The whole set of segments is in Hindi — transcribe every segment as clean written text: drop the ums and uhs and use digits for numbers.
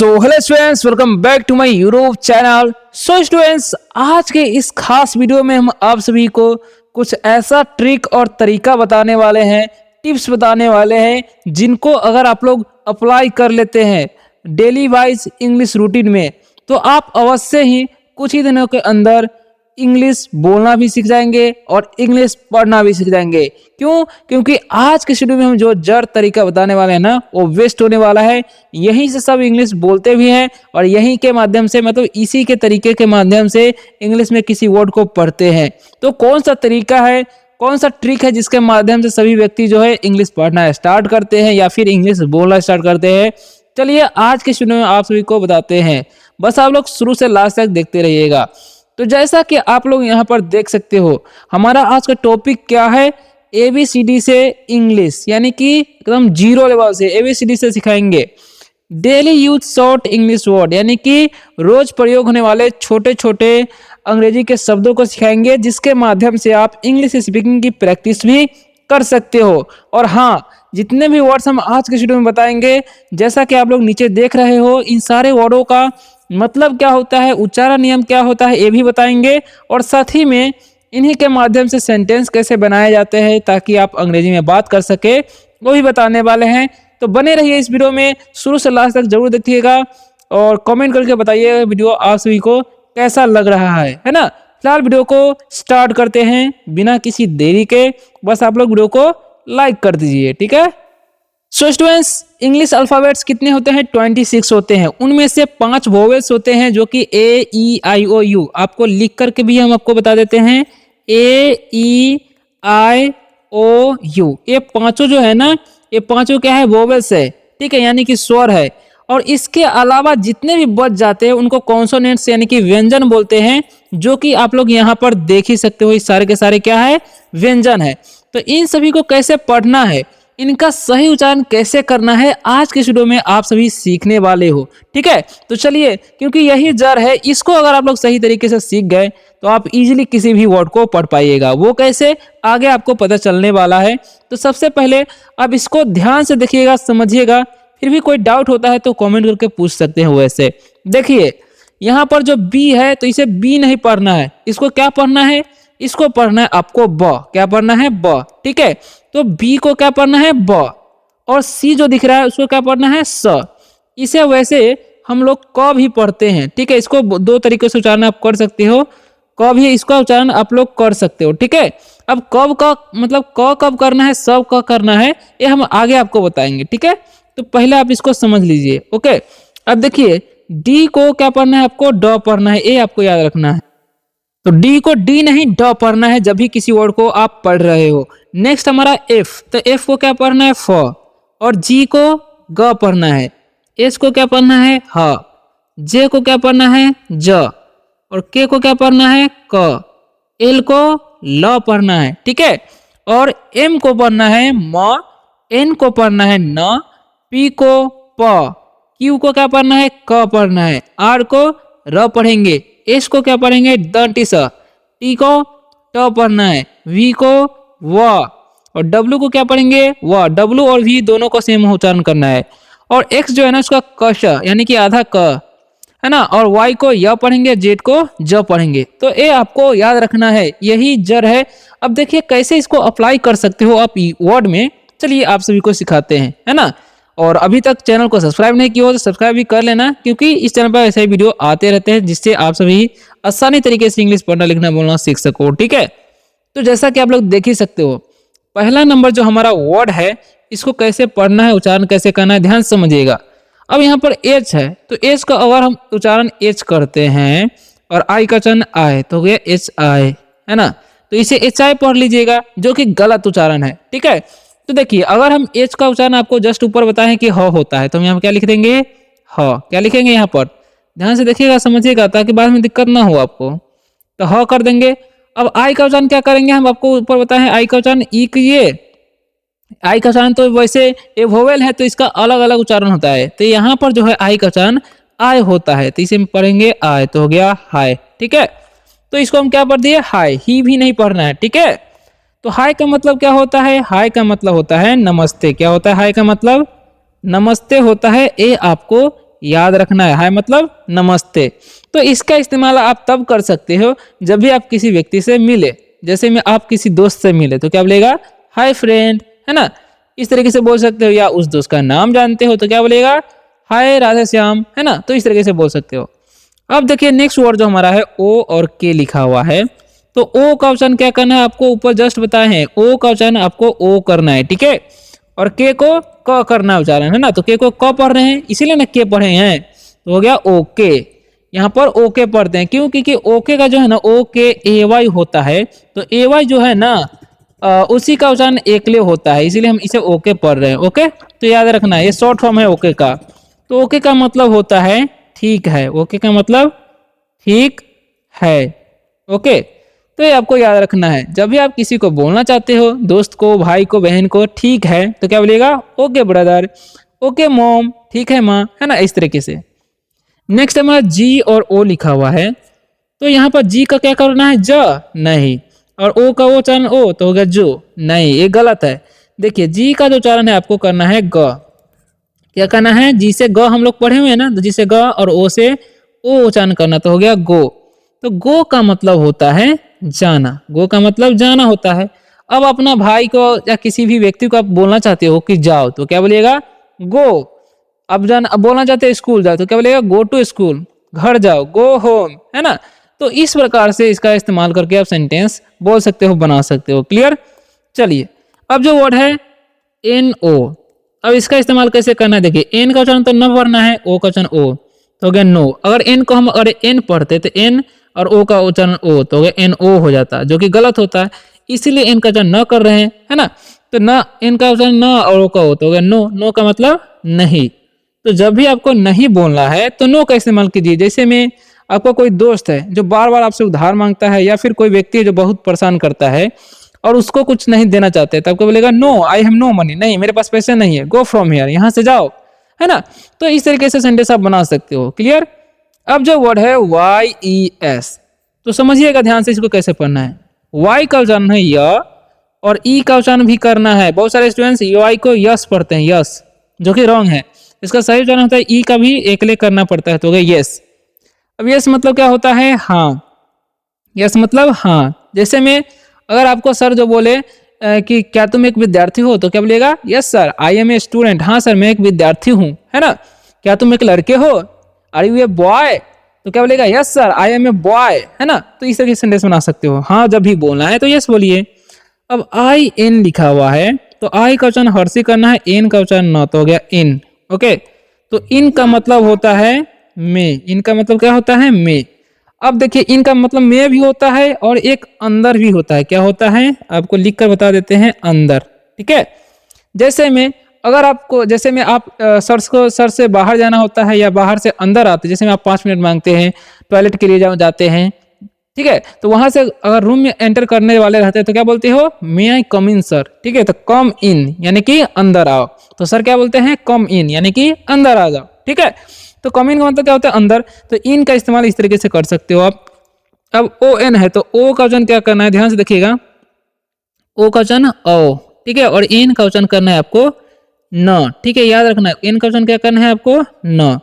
So hello students, welcome back to my YouTube channel. So students, आज के इस खास वीडियो में हम आप सभी को कुछ ऐसा ट्रिक और तरीका बताने वाले हैं, टिप्स बताने वाले हैं, जिनको अगर आप लोग अप्लाई कर लेते हैं डेली वाइज इंग्लिश रूटीन में, तो आप अवश्य ही कुछ ही दिनों के अंदर इंग्लिश बोलना भी सीख जाएंगे और इंग्लिश पढ़ना भी सीख जाएंगे। क्यों? क्योंकि आज के शेड्यूल में हम जो जड़ तरीका बताने वाले हैं ना, वो वेस्ट होने वाला है। यहीं से सब इंग्लिश बोलते भी हैं और यहीं के माध्यम से, मतलब इसी के तरीके के माध्यम से इंग्लिश में किसी वर्ड को पढ़ते हैं। तो कौन सा तरीका है, कौन सा ट्रिक है जिसके माध्यम से सभी व्यक्ति जो है इंग्लिश पढ़ना स्टार्ट करते हैं या फिर इंग्लिश बोलना स्टार्ट करते हैं? चलिए आज के शेड्यूल में आप सभी को बताते हैं। बस आप लोग शुरू से लास्ट तक देखते रहिएगा। तो जैसा कि आप लोग यहाँ पर देख सकते हो, हमारा आज का टॉपिक क्या है? ABCD से इंग्लिश, यानी कि एकदम जीरो लेवल से ABCD से सिखाएंगे। Daily use short English word, यानी कि रोज प्रयोग होने वाले छोटे छोटे अंग्रेजी के शब्दों को सिखाएंगे, जिसके माध्यम से आप इंग्लिश स्पीकिंग की प्रैक्टिस भी कर सकते हो। और हाँ, जितने भी वर्ड्स हम आज के वीडियो में बताएंगे, जैसा कि आप लोग नीचे देख रहे हो, इन सारे वर्डों का मतलब क्या होता है, उच्चारण नियम क्या होता है, ये भी बताएंगे। और साथ ही में इन्हीं के माध्यम से सेंटेंस कैसे बनाए जाते हैं ताकि आप अंग्रेजी में बात कर सके, वो भी बताने वाले हैं। तो बने रहिए इस वीडियो में, शुरू से लास्ट तक जरूर देखिएगा और कमेंट करके बताइए वीडियो आप सभी को कैसा लग रहा है ना। फिलहाल वीडियो को स्टार्ट करते हैं बिना किसी देरी के। बस आप लोग वीडियो को लाइक कर दीजिए, ठीक है। सो स्टूडेंट्स, इंग्लिश अल्फाबेट्स कितने होते हैं? 26 होते हैं। उनमें से 5 वोवेल्स होते हैं, जो कि A E I O U। आपको लिख करके भी हम आपको बता देते हैं, AEIOU। ये पांचों जो है ना, ये पांचों क्या है? वोवेल्स है, ठीक है, यानी कि स्वर है। और इसके अलावा जितने भी बच जाते हैं उनको कॉन्सोनेंट्स यानी कि व्यंजन बोलते हैं, जो कि आप लोग यहाँ पर देख ही सकते हो। इस सारे के सारे क्या है? व्यंजन है। तो इन सभी को कैसे पढ़ना है, इनका सही उच्चारण कैसे करना है, आज के वीडियो में आप सभी सीखने वाले हो, ठीक है। तो चलिए, क्योंकि यही जड़ है, इसको अगर आप लोग सही तरीके से सीख गए तो आप इजीली किसी भी वर्ड को पढ़ पाइएगा। वो कैसे, आगे आपको पता चलने वाला है। तो सबसे पहले आप इसको ध्यान से देखिएगा, समझिएगा। फिर भी कोई डाउट होता है तो कमेंट करके पूछ सकते हैं। वैसे देखिए, यहाँ पर जो बी है, तो इसे बी नहीं पढ़ना है, इसको क्या पढ़ना है? इसको पढ़ना है आपको ब। क्या पढ़ना है? ब, ठीक है। तो बी को क्या पढ़ना है? ब। और सी जो दिख रहा है उसको क्या पढ़ना है? स। इसे वैसे हम लोग क भी पढ़ते हैं, ठीक है। इसको दो तरीके से उच्चारण आप कर सकते हो। क भी इसका उच्चारण आप लोग कर सकते हो, ठीक है। अब कब का मतलब क कब करना है, सब क करना है, ये हम आगे आपको बताएंगे, ठीक है। तो पहले आप इसको समझ लीजिए, ओके। अब देखिए, डी को क्या पढ़ना है आपको? ड पढ़ना है, ये आपको याद रखना है। तो डी को डी नहीं ड पढ़ना है जब भी किसी वर्ड को आप पढ़ रहे हो। नेक्स्ट हमारा एफ, तो एफ को क्या पढ़ना है? फ। और जी को ग पढ़ना है। एच को क्या पढ़ना है? ह। जे को क्या पढ़ना है? ज। और के को क्या पढ़ना है? क। एल को ल पढ़ना है, ठीक है। और एम को पढ़ना है म। एन को पढ़ना है न। पी को प। क्यू को क्या पढ़ना है? क पढ़ना है। आर को र पढ़ेंगे। एस को क्या पढ़ेंगे? द टी स। टी को ट पढ़ना है। वी को व। और डब्ल्यू को क्या पढ़ेंगे? व। डब्ल्यू और वी दोनों को सेम उच्चारण करना है। और एक्स जो है ना, उसका कश, यानी कि आधा क है ना। और वाई को य पढ़ेंगे, जेड को ज पढ़ेंगे। तो ये आपको याद रखना है, यही जड़ है। अब देखिए कैसे इसको अप्लाई कर सकते हो आप वर्ड में। चलिए आप सभी को सिखाते हैं, है ना। और अभी तक चैनल को सब्सक्राइब नहीं किया हो तो सब्सक्राइब भी कर लेना, क्योंकि इस चैनल पर ऐसे ही वीडियो आते रहते हैं, जिससे आप सभी आसानी तरीके से इंग्लिश पढ़ना लिखना बोलना सीख सको, ठीक है। तो जैसा कि आप लोग देख ही सकते हो, पहला नंबर जो हमारा वर्ड है, इसको कैसे पढ़ना है, उच्चारण कैसे करना है, ध्यान समझिएगा। अब यहाँ पर एच है, तो एच का अगर हम उच्चारण एच करते हैं और आई का उच्चारण आए, तो हो गया एच आई, है ना। तो इसे एच आई पढ़ लीजिएगा, जो कि गलत उच्चारण है, ठीक है। तो देखिए, अगर हम एच का उच्चारण आपको जस्ट ऊपर बताएं कि ह होता है, तो हम यहाँ क्या लिख देंगे? ह। क्या लिखेंगे यहाँ पर? ध्यान से देखिएगा, समझिएगा, ताकि बाद में दिक्कत ना हो आपको। तो ह कर देंगे। अब आई का उच्चारण क्या करेंगे? हम आपको ऊपर बताएं, आई का उच्चारण ई कीजिए। आई का उच्चारण तो वैसे ये वोवेल है, तो इसका अलग अलग उच्चारण होता है। तो यहाँ पर जो है आई का उच्चारण आय होता है, तो इसे हम पढ़ेंगे आय, तो हो गया हाय, ठीक है। तो इसको हम क्या पढ़ दिए? हाय। ही भी नहीं पढ़ना है, ठीक है। तो हाय का मतलब क्या होता है? हाय का मतलब होता है नमस्ते। क्या होता है हाय का मतलब? नमस्ते होता है। ये आपको याद रखना है। हाय मतलब नमस्ते। तो इसका इस्तेमाल आप तब कर सकते हो जब भी आप किसी व्यक्ति से मिले, जैसे में आप किसी दोस्त से मिले तो क्या बोलेगा, हाय फ्रेंड, है ना, इस तरीके से बोल सकते हो। या उस दोस्त का नाम जानते हो तो क्या बोलेगा, हाय राधे श्याम, है ना, तो इस तरीके से बोल सकते हो। अब देखिए नेक्स्ट वर्ड जो हमारा है ओ और के लिखा हुआ है, तो ओ का उच्चारण क्या करना है आपको, ऊपर जस्ट बताए हैं, ओ का उच्चारण आपको ओ करना है, ठीक है, और के को क करना उच्चारण, है ना, तो के को क पढ़ रहे हैं इसीलिए ना के पढ़े हैं, तो हो गया ओके। यहाँ पर ओके पढ़ते हैं क्यों, क्योंकि ओके का जो है ना ओ के ए वाई होता है, तो ए वाई जो है ना उसी का उच्चारण एकले होता है, इसीलिए हम इसे ओके पढ़ रहे हैं। ओके, तो याद रखना ये शॉर्ट फॉर्म है ओके का। तो ओके का मतलब होता है ठीक है, ओके का मतलब ठीक है। ओके, तो ये आपको याद रखना है। जब भी आप किसी को बोलना चाहते हो, दोस्त को, भाई को, बहन को, ठीक है, तो क्या बोलेगा, ओके ब्रदर, ओके मॉम, ठीक है माँ, है ना, इस तरीके से। नेक्स्ट हमारा जी और ओ लिखा हुआ है, तो यहाँ पर जी का क्या करना है, ज नहीं, और ओ का वो उच्चारण ओ, तो हो गया जो, नहीं, ये गलत है। देखिए जी का जो उच्चारण है आपको करना है ग, क्या करना है, जी से ग हम लोग पढ़े हुए हैं ना, तो जी से ग और ओ से ओ उच्चारण करना, तो हो गया गो। तो गो का मतलब होता है जाना, गो का मतलब जाना होता है। अब अपना भाई को या किसी भी व्यक्ति को आप बोलना चाहते हो कि जाओ, तो क्या बोलिएगा, गो। अब बोलना चाहते हैं स्कूल जाओ, तो क्या बोलेगा, गो टू स्कूल, घर जाओ, गो होम, है ना। तो इस प्रकार से इसका इस्तेमाल करके आप सेंटेंस बोल सकते हो, बना सकते हो। क्लियर। चलिए अब जो वर्ड है एन ओ, अब इसका इस्तेमाल कैसे करना है, देखिए एन का उच्चारण तो न पढ़ना है, ओ का उच्चारण ओ, तो हो गया नो। अगर एन को हम अगर एन पढ़ते तो एन और ओ का उच्चारण ओ, तो हो गया एन ओ हो जाता, जो कि गलत होता है, इसीलिए एन का उच्चारण न कर रहे हैं, है ना। तो न एन का उच्चारण न और ओ का ओ, तो हो गया नो, नो का मतलब नहीं। तो जब भी आपको नहीं बोलना है तो नो का इस्तेमाल कीजिए। जैसे में आपका कोई दोस्त है जो बार बार आपसे उधार मांगता है, या फिर कोई व्यक्ति है जो बहुत परेशान करता है और उसको कुछ नहीं देना चाहते, तो आपको बोलेगा no I have no money, नहीं मेरे पास पैसे नहीं है, गो फ्रॉम हियर, यहाँ से जाओ, है ना। तो इस तरीके से सेंटेंस आप बना सकते हो। क्लियर। अब जो वर्ड है वाई ई एस, तो समझिएगा ध्यान से इसको कैसे पढ़ना है। वाई का उच्चारण है य, और ई का उच्चारण भी करना है। बहुत सारे स्टूडेंट्स वाई को यस पढ़ते हैं, यस, जो कि रॉन्ग है। इसका सही उच्चारण होता है ई का भी एकले करना पड़ता है, तो हो गया यस। अब यस मतलब क्या होता है, हाँ, यस मतलब हाँ। जैसे में अगर आपको सर जो बोले कि क्या तुम एक विद्यार्थी हो, तो क्या बोलेगा, yes sir I am a student, हाँ सर मैं एक विद्यार्थी हूँ, है ना। क्या तुम एक लड़के हो, आर यू ए बॉय, तो क्या बोलेगा, yes sir I am a boy, है ना। तो इस तरीके से सेंटेंस बना सकते हो। हाँ जब भी बोलना है तो यस बोलिए। अब आई एन लिखा हुआ है, तो आई का उच्चारण हर्षी करना है, एन का उच्चारण न, तो हो गया इन। ओके, तो इन का मतलब होता है में, इनका मतलब क्या होता है, में। अब देखिए इनका मतलब में भी होता है और एक अंदर भी होता है। क्या होता है आपको लिख कर बता देते हैं, अंदर, ठीक है। जैसे में अगर आपको, जैसे में आप सर से बाहर जाना होता है या बाहर से अंदर आते, जैसे में आप 5 मिनट मांगते हैं टॉयलेट के लिए जाते हैं, ठीक है, तो वहां से अगर रूम में एंटर करने वाले रहते हैं तो क्या बोलते हो, मे आई कम इन सर, ठीक है, तो कम इन यानी कि अंदर आओ, तो सर क्या बोलते हैं, कम इन यानी कि अंदर आ जाओ, ठीक है। तो कम इन का मतलब क्या होता है, अंदर। तो इन का इस्तेमाल इस तरीके से कर सकते हो आप। अब ओ एन है, तो ओ का वचन क्या करना है, ध्यान से देखिएगा, ओ का वचन ओ, ठीक है, और एन का वचन करना है आपको न, ठीक है, याद रखना है। एन का वचन क्या करना है आपको, न।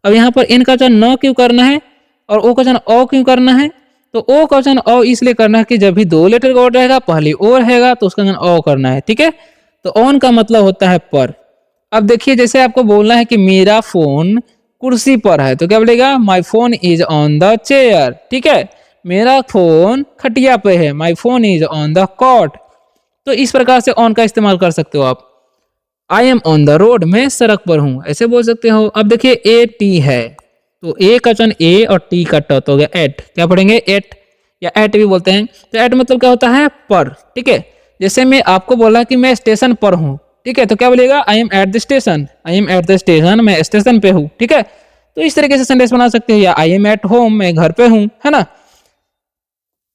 अब यहाँ पर एन का वचन न क्यों करना है और ओ का वचन ओ क्यों करना है, तो ओ का वचन ओ इसलिए करना है कि जब भी 2 लेटर का वर्ड रहेगा, पहले ओ रहेगा, तो उसका वचन ओ करना है, ठीक है। तो ऑन का मतलब होता है पर। अब देखिए जैसे आपको बोलना है कि मेरा फोन कुर्सी पर है, तो क्या बोलेगा, my phone is on the chair, ठीक है। मेरा फोन खटिया पे है, my phone is on the cot. तो इस प्रकार से ऑन का इस्तेमाल कर सकते हो आप। I am on the road, मैं सड़क पर हूं, ऐसे बोल सकते हो। अब देखिए ए टी है, तो ए का वचन ए और टी का ट, तो हो गया एट। क्या पढ़ेंगे, एट, या एट भी बोलते हैं। तो एट मतलब क्या होता है, पर, ठीक है। जैसे मैं आपको बोला कि मैं स्टेशन पर हूँ, ठीक है, तो क्या बोलेगा, I am at the station, I am at the station, मैं स्टेशन पे हूँ, ठीक है। तो इस तरीके से सेंटेंस बना सकते हैं। या आई एम एट होम, मैं घर पे हूँ, है ना।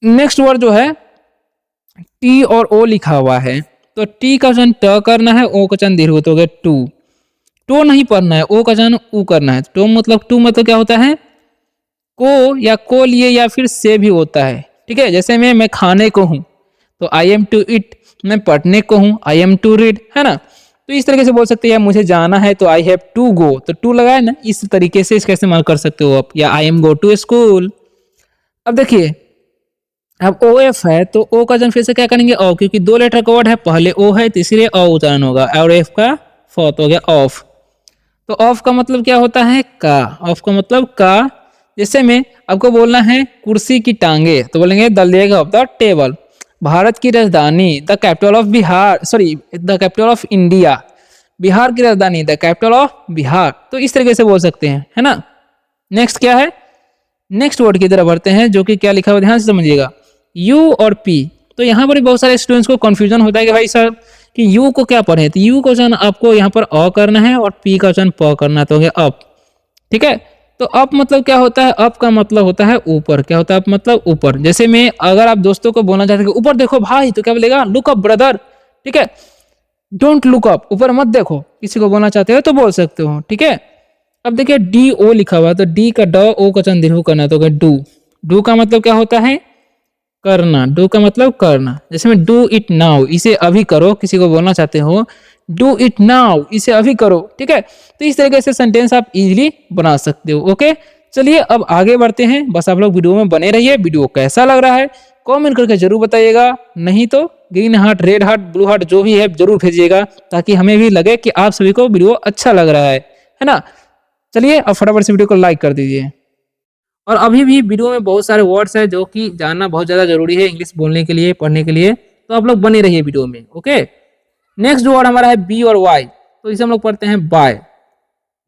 नेक्स्ट वर्ड जो है टी और ओ लिखा हुआ है, तो टी का वचन ट करना है, ओ का वचन दीर्घ, तो हो गया टू। टो नहीं पढ़ना है, ओ का वचन ऊ करना है। टू मतलब क्या होता है, को या को लिए या फिर से भी होता है, ठीक है। जैसे मैं खाने को हूँ, तो आई एम टू इट, मैं पढ़ने को हूँ, आई एम टू रीड, है ना। तो इस तरीके से बोल सकते हैं मुझे जाना है तो आई हैव टू गो, तो टू लगाए ना, इस तरीके से इसका इस्तेमाल कर सकते हो आप, या I am go to school. अब देखिए, अब ओ एफ है तो ओ का जन फिर से क्या करेंगे ओ, क्योंकि 2 लेटर का वर्ड है, पहले ओ है तो इसलिए ओ उच्चारण होगा, और एफ का फोर्थ हो गया ऑफ। तो ऑफ का मतलब क्या होता है का, ऑफ का मतलब का। जैसे में आपको बोलना है कुर्सी की टांगे, तो बोलेंगे the leg of the table. Bharat की राजधानी the capital of Bihar, sorry the capital of India, Bihar की राजधानी द कैपिटल ऑफ बिहार। तो इस तरीके से बोल सकते हैं, है ना। नेक्स्ट क्या है, नेक्स्ट वर्ड की तरफ बढ़ते हैं, जो कि क्या लिखा हुआ ध्यान से समझिएगा, यू और पी। तो यहाँ पर भी बहुत सारे स्टूडेंट्स को कंफ्यूजन होता है कि भाई सर कि यू को क्या पढ़े, तो यू का उच्चारण आपको यहाँ पर अ करना है और पी का उच्चारण प करना है, तो हो गया अप। ठीक है, तो अप मतलब क्या होता है, अप का मतलब होता है ऊपर। क्या होता है अप मतलब ऊपर। जैसे में अगर आप दोस्तों को बोलना चाहते हैं कि ऊपर देखो भाई, तो क्या बोलेगा लुक अप ब्रदर। ठीक है, डोंट लुक अप, ऊपर मत देखो, किसी को बोलना चाहते हो तो बोल सकते हो। ठीक है, अब देखिए डी ओ लिखा हुआ है, तो डी का ड ओ का उच्चारण दीर्घ करना है, तो डू। डू का मतलब क्या होता है करना, डू का मतलब करना। जैसे में डू इट नाउ, इसे अभी करो, किसी को बोलना चाहते हो डू इट नाउ, इसे अभी करो। ठीक है, तो इस तरीके से सेंटेंस आप इजीली बना सकते हो। ओके, चलिए अब आगे बढ़ते हैं। बस आप लोग वीडियो में बने रहिए। वीडियो कैसा लग रहा है कमेंट करके जरूर बताइएगा, नहीं तो green heart, red heart, blue heart जो भी है जरूर भेजिएगा, ताकि हमें भी लगे कि आप सभी को वीडियो अच्छा लग रहा है ना। चलिए अब फटाफट से वीडियो को लाइक कर दीजिए। और अभी भी वीडियो में बहुत सारे वर्ड्स हैं जो कि जानना बहुत ज़्यादा जरूरी है इंग्लिश बोलने के लिए, पढ़ने के लिए, तो आप लोग बने रहिए वीडियो में। ओके, नेक्स्ट जो वर्ड हमारा है बी और वाई, तो इसे हम लोग पढ़ते हैं बाय।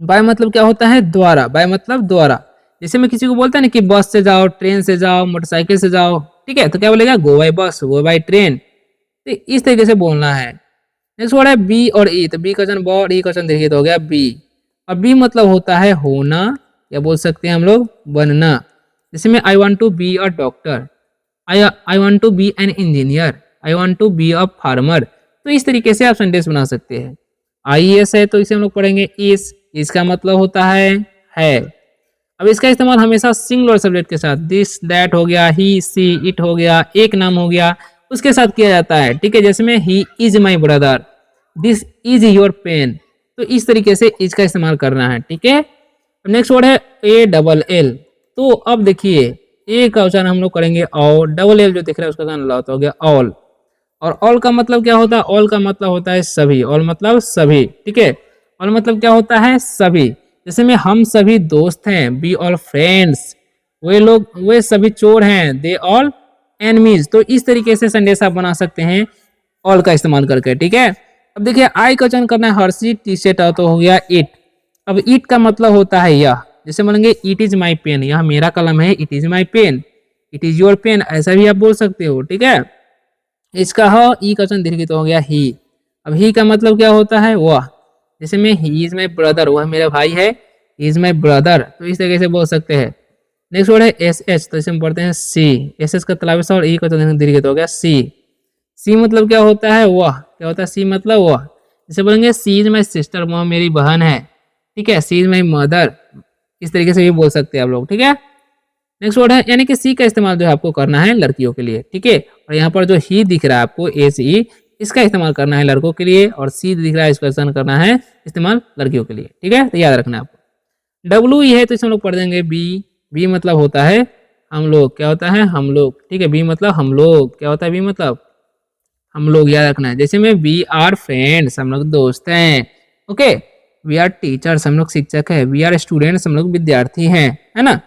बाय मतलब क्या होता है द्वारा, बाय मतलब द्वारा। जैसे मैं किसी को बोलता है ना कि बस से जाओ, ट्रेन से जाओ, मोटरसाइकिल से जाओ, ठीक है, तो क्या बोलेगा गो बाय बस, गो बाय ट्रेन। तो इस तरीके से बोलना है। नेक्स्ट वर्ड है बी और ई, तो बी का वचन ब और ई का वचन देखिए तो हो गया बी। और बी मतलब होता है होना, या बोल सकते हैं हम लोग बनना। जैसे में I want to be a doctor, I want to be an engineer, I want to be a farmer. तो इस तरीके से आप सेंटेंस बना सकते हैं। आई एस है तो इसे हम लोग पढ़ेंगे इस, इसका मतलब होता है। अब इसका इस्तेमाल हमेशा सिंगुलर सब्जेक्ट के साथ, दिस दैट हो गया, ही सी इट हो गया, एक नाम हो गया, उसके साथ किया जाता है। ठीक है, जैसे में he is my brother, this is your pen. तो इस तरीके से इसका इस्तेमाल करना है। ठीक है, नेक्स्ट वर्ड है ए डबल एल। तो अब देखिए ए का उच्चारण हम लोग करेंगे और डबल एल जो दिख रहा है उसका उच्चारण ला, तो हो गया ऑल। और ऑल का मतलब क्या होता है, ऑल का मतलब होता है सभी, ऑल मतलब सभी। ठीक है, ऑल मतलब क्या होता है सभी। जैसे में हम सभी दोस्त हैं, बी ऑल फ्रेंड्स, वे लोग वे सभी चोर हैं, दे ऑल एनिमीज। तो इस तरीके से सेंटेंस आप बना सकते हैं ऑल का इस्तेमाल करके। ठीक है, अब देखिए आई का उच्चारण करना है हर्षी टी शर्ट, तो हो गया इट। अब इट का मतलब होता है यह, जैसे बोलेंगे इट इज माई पेन, यह मेरा कलम है, it is my pen, it is your pen, ऐसा भी आप बोल सकते हो। ठीक है, इसका ह ई का वचन दीर्घित हो गया ही। अब ही का मतलब क्या होता है वह, जैसे में ही इज माई ब्रदर, वह मेरा भाई है, ही इज माई ब्रदर। तो इस तरीके से बोल सकते हैं। नेक्स्ट वर्ड है एस एच, तो इसे हम पढ़ते हैं सी। एस एच का तलाविसा और ई का वचन दीर्घित हो गया सी। सी मतलब क्या होता है वह, क्या होता है सी मतलब वह। जैसे बोलेंगे सी इज माई सिस्टर, वह मेरी बहन है। ठीक है, सी इज माई मदर, इस तरीके से भी बोल सकते हैं आप लोग। ठीक है, नेक्स्ट वर्ड है यानी कि सी का इस्तेमाल जो है आपको करना है लड़कियों के लिए। ठीक है, और यहाँ पर जो ही दिख रहा है आपको ए सी, इसका इस्तेमाल करना है लड़कों के लिए, और सी दिख रहा है इसका इस्तेमाल करना है इस्तेमाल लड़कियों के लिए। ठीक है, तो याद रखना है आपको। डब्ल्यू ई है तो इसे हम लोग पढ़ देंगे बी। बी मतलब होता है हम लोग, क्या होता है हम लोग। ठीक है, बी मतलब हम लोग, क्या होता है बी मतलब हम लोग, याद रखना है। जैसे में वी आर फ्रेंड्स, हम लोग दोस्त हैं। ओके, वी आर टीचर्स, हम लोग शिक्षक है, वी आर स्टूडेंट्स, हम लोग विद्यार्थी हैं, है ना।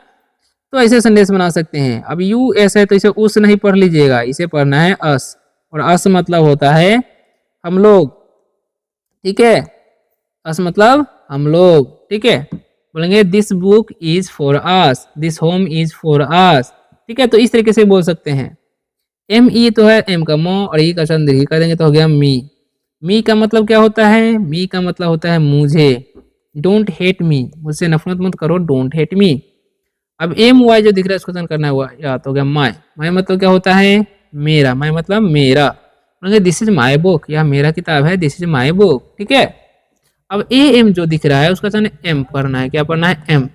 तो ऐसे संदेश बना सकते हैं। अब यू एस है तो इसे उस नहीं पढ़ लीजिएगा, इसे पढ़ना है अस, और अस मतलब होता है हम लोग। ठीक है, अस मतलब हम लोग। ठीक है, बोलेंगे this book is for us, this home is for us. ठीक है, तो इस तरीके से बोल सकते हैं। एम ई तो है एम का मो, और ई का चंद्र कर देंगे तो हो गया मी। मी का मतलब क्या होता है, मी का मतलब होता है मुझे। डोंट हेट मी, मुझसे नफरत मत करो, डोंट हेट मी। अब एम वाई जो दिख रहा है उसको करना हुआ या तो हो गया माई। माई मतलब क्या होता है मेरा, माई मतलब मेरा। दिस इज माई बुक, यह मेरा किताब है, दिस इज माई बुक। ठीक है, अब ए एम जो दिख रहा है उसका एम पढ़ना है, क्या पढ़ना है एम।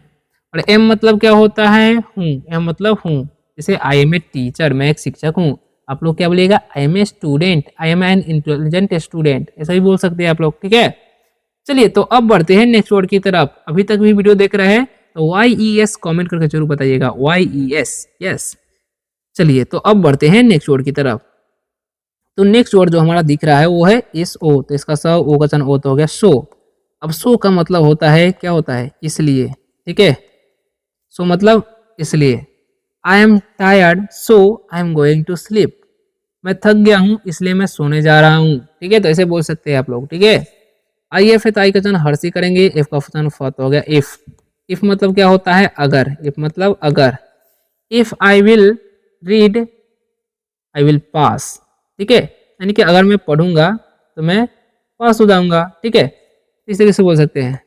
और एम मतलब क्या होता है हूँ, एम मतलब हूँ। जैसे आई एम ए टीचर, मैं एक शिक्षक हूँ, आप लोग क्या बोलिएगा, I am a student, I am an intelligent student, ऐसा भी बोल सकते हैं आप लोग, ठीक है। चलिए तो अब बढ़ते हैं नेक्स्ट वर्ड की तरफ। अभी तक भी वीडियो देख रहे हैं तो YES कमेंट करके जरूर बताइएगा, YES, यस। चलिए तो अब बढ़ते हैं नेक्स्ट वर्ड की तरफ। तो नेक्स्ट वर्ड जो हमारा दिख रहा है वो है SO, तो इसका स ओ का ओ तो हो गया सो। अब सो का मतलब होता है, क्या होता है, इसलिए, ठीक है। सो मतलब इसलिए, I am tired so I am going to sleep, मैं थक गया हूँ इसलिए मैं सोने जा रहा हूँ, ठीक है। तो ऐसे बोल सकते हैं आप लोग, ठीक है। आई एफ है तो आई का वचन हर्षी करेंगे, एफ का वचन फत हो गया इफ। इफ मतलब क्या होता है, अगर, इफ मतलब अगर। If I will read I will pass, ठीक है, यानी कि अगर मैं पढ़ूंगा तो मैं पास हो जाऊंगा, ठीक है। इस तरीके से बोल सकते हैं।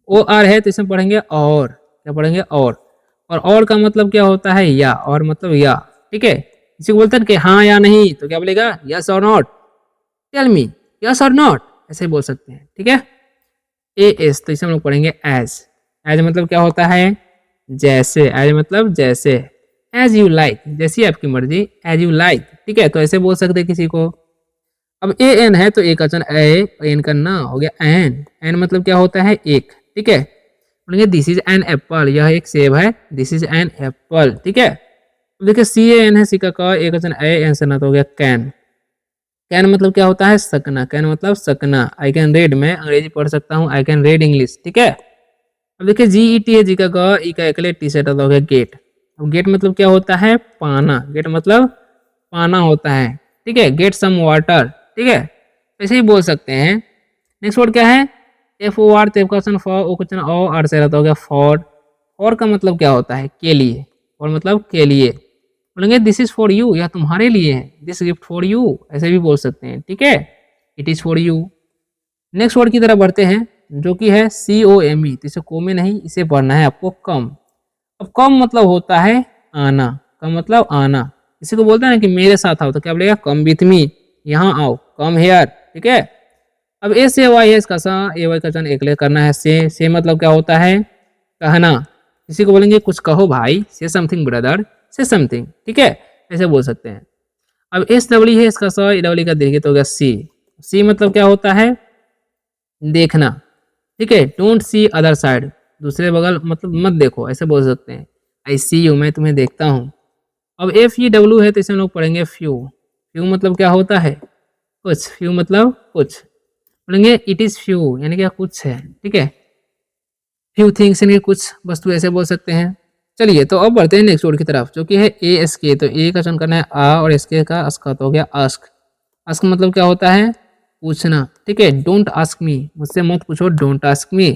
ओ आर है तो इसमें पढ़ेंगे और, क्या पढ़ेंगे, और का मतलब क्या होता है, या, और मतलब या, ठीक है। इसी को बोलते हैं कि हाँ या नहीं, तो क्या बोलेगा, यस और नॉट, टेल मी यस और नॉट, ऐसे बोल सकते हैं, ठीक है। ए एस तो इसे हम लोग पढ़ेंगे एज। एज मतलब क्या होता है, जैसे, एज मतलब जैसे, एज यू लाइक, जैसी आपकी मर्जी, एज यू लाइक, ठीक है। तो ऐसे बोल सकते हैं किसी को। अब ए एन है तो एक वचन ए, एन का ना हो गया एन। एन मतलब क्या होता है, एक, ठीक है। बोलेंगे दिस इज एन एप्पल, यह एक सेब है, दिस इज एन एप्पल, ठीक है। अब देखिए सी ए एन है, सी का क, एक वचन ए, एन से ना तो हो गया कैन। कैन मतलब क्या होता है, सकना, कैन मतलब सकना। आई कैन रीड, मैं अंग्रेजी पढ़ सकता हूँ, आई कैन रीड इंग्लिश, ठीक है। अब देखिए जी ई टी है, जी का ग, ई का एकले, टी सेट हो गया गेट। अब गेट मतलब क्या होता है, पाना, गेट मतलब पाना होता है, ठीक है। गेट सम वाटर, ठीक है। ऐसे ही बोल सकते हैं। नेक्स्ट वर्ड क्या है, एफ ओ आर, तेफ का option four, O question O, आर से रहता हो गया फॉर। फॉर का मतलब क्या होता है, के लिए, और मतलब के लिए। बोलेंगे दिस इज फॉर यू, यह तुम्हारे लिए है, दिस गिफ्ट फॉर यू, ऐसे भी बोल सकते हैं, ठीक है। It is for you. Next word की तरफ बढ़ते हैं जो कि है COME, तो इसे को में नहीं, इसे पढ़ना है आपको कम। अब कम मतलब होता है आना, कम मतलब आना। इसी को बोलते हैं ना कि मेरे साथ आओ, तो क्या बोलेगा, कम विथ मी, यहाँ आओ, कम हेयर, ठीक है। अब ए से वाई है, इसका सा ए वाई का चन एक ले करना है, से मतलब क्या होता है, कहना। इसी को बोलेंगे कुछ कहो भाई, से समथिंग ब्रदर, से समथिंग, ठीक है, ऐसे बोल सकते हैं। अब एस डब्ल्यू है, इसका स डब्ल्यू का दीर्घित तो हो गया सी। सी मतलब क्या होता है, देखना, ठीक है। डोंट सी अदर साइड, दूसरे बगल मतलब मत देखो, ऐसे बोल सकते हैं। आई सी यू, मैं तुम्हें देखता हूँ। अब एफ ई डब्ल्यू है तो इसे हम लोग पढ़ेंगे फ्यू। फ्यू मतलब क्या होता है, कुछ, फ्यू मतलब कुछ। बोलेंगे इट इज फ्यू, यानी क्या कुछ है, ठीक है। फ्यू थिंग्स, यानी कुछ वस्तु, ऐसे बोल सकते हैं। चलिए तो अब बढ़ते हैं नेक्स्ट वर्ड की तरफ जो कि है ए एस के। तो ए का चयन करना है आ, और एस के का अस्क तो हो गया आस्क। आस्क मतलब क्या होता है, पूछना, ठीक है। डोंट आस्क मी, मुझसे मत पूछो, डोंट आस्क मी।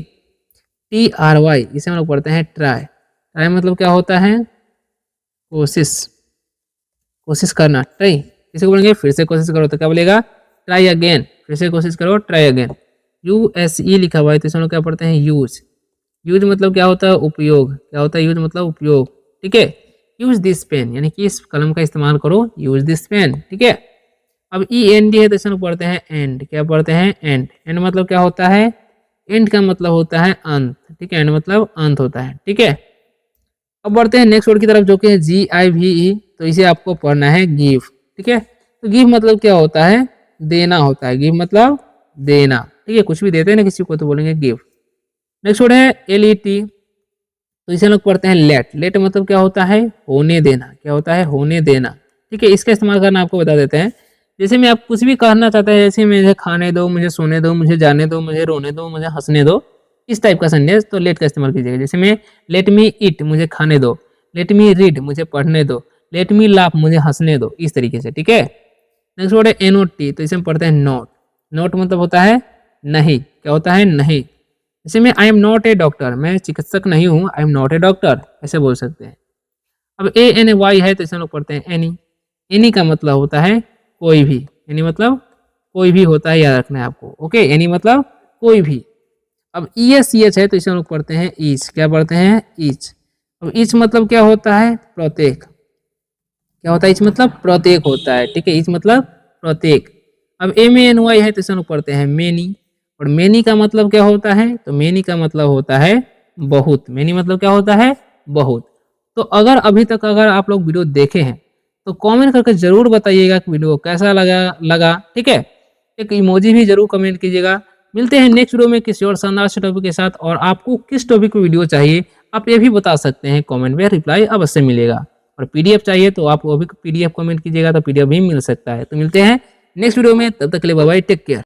TRY, इसे हम लोग पढ़ते हैं ट्राई। ट्राई मतलब क्या होता है, कोशिश, कोशिश करना, ट्राई। इसे बोलेंगे फिर से कोशिश करो, तो क्या बोलेगा, ट्राई अगेन, फिर से कोशिश करो, ट्राई अगेन। USE लिखा हुआ है तो इसे हम लोग क्या पढ़ते हैं, यूज। यूज मतलब क्या होता है, उपयोग, क्या होता है यूज मतलब उपयोग, ठीक है। यूज दिस पेन, यानी कि इस कलम का इस्तेमाल करो, यूज दिस पेन, ठीक है। अब END है तो इसे हम लोग पढ़ते हैं एंड, क्या पढ़ते हैं, एंड। एंड मतलब क्या होता है, एंड का मतलब होता है अंत, ठीक है, एंड मतलब अंत होता है, ठीक है। अब बढ़ते हैं नेक्स्ट वर्ड की तरफ जो कि है GIVE, तो इसे आपको पढ़ना है गिव, ठीक है। तो गिव मतलब क्या होता है, देना होता है, गिव मतलब देना, ठीक है। कुछ भी देते हैं ना किसी को तो बोलेंगे गिव। नेक्स्ट वर्ड है LET, तो इसे लोग पढ़ते हैं लेट। लेट मतलब क्या होता है, होने देना, क्या होता है, होने देना, ठीक है। इसका इस्तेमाल करना आपको बता देते हैं। जैसे मैं आप कुछ भी कहना चाहता है, जैसे मुझे खाने दो, मुझे सोने दो, मुझे जाने दो, मुझे रोने दो, मुझे हंसने दो, इस टाइप का सेंटेंस, तो लेट का इस्तेमाल कीजिएगा। जैसे मैं लेट मी ईट, मुझे खाने दो, लेट मी रीड, मुझे पढ़ने दो, लेट मी लाफ, मुझे हंसने दो, इस तरीके से, ठीक है। नेक्स्ट वर्ड है NOT, तो इसे हम पढ़ते हैं नोट। नोट मतलब होता है नहीं, क्या होता है, नहीं। जैसे मैं I am not a doctor, मैं चिकित्सक नहीं हूँ, I am not a doctor, ऐसे बोल सकते हैं। अब ANY है तो इसे हम लोग पढ़ते हैं एनी। एनी का मतलब होता है कोई भी, एनी मतलब कोई भी होता है, याद रखना है आपको, ओके। एनी मतलब कोई भी। अब ESCH है तो इसे हम लोग पढ़ते हैं ईच, क्या पढ़ते हैं, ईच। अब ईच मतलब क्या होता है, प्रत्येक, क्या होता है, ईच मतलब प्रत्येक होता है, ठीक है। ईच मतलब प्रत्येक। अब MANY है तो इसे हम लोग पढ़ते हैं मेनी। और मेनी का मतलब क्या होता है, तो मेनी का मतलब होता है बहुत। मेनी मतलब क्या होता है, बहुत। तो अगर अभी तक अगर आप लोग वीडियो देखे हैं तो कमेंट करके जरूर बताइएगा कि वीडियो कैसा लगा। ठीक है, एक इमोजी भी जरूर कमेंट कीजिएगा। मिलते हैं नेक्स्ट वीडियो में किसी और शानदार से टॉपिक के साथ। और आपको किस टॉपिक पे वीडियो चाहिए आप ये भी बता सकते हैं कमेंट में, रिप्लाई अवश्य मिलेगा। और पीडीएफ चाहिए तो आप वो भी पीडीएफ कमेंट कीजिएगा तो पीडीएफ भी मिल सकता है। तो मिलते हैं नेक्स्ट वीडियो में, तब तक के लिए बाय बाय, टेक केयर।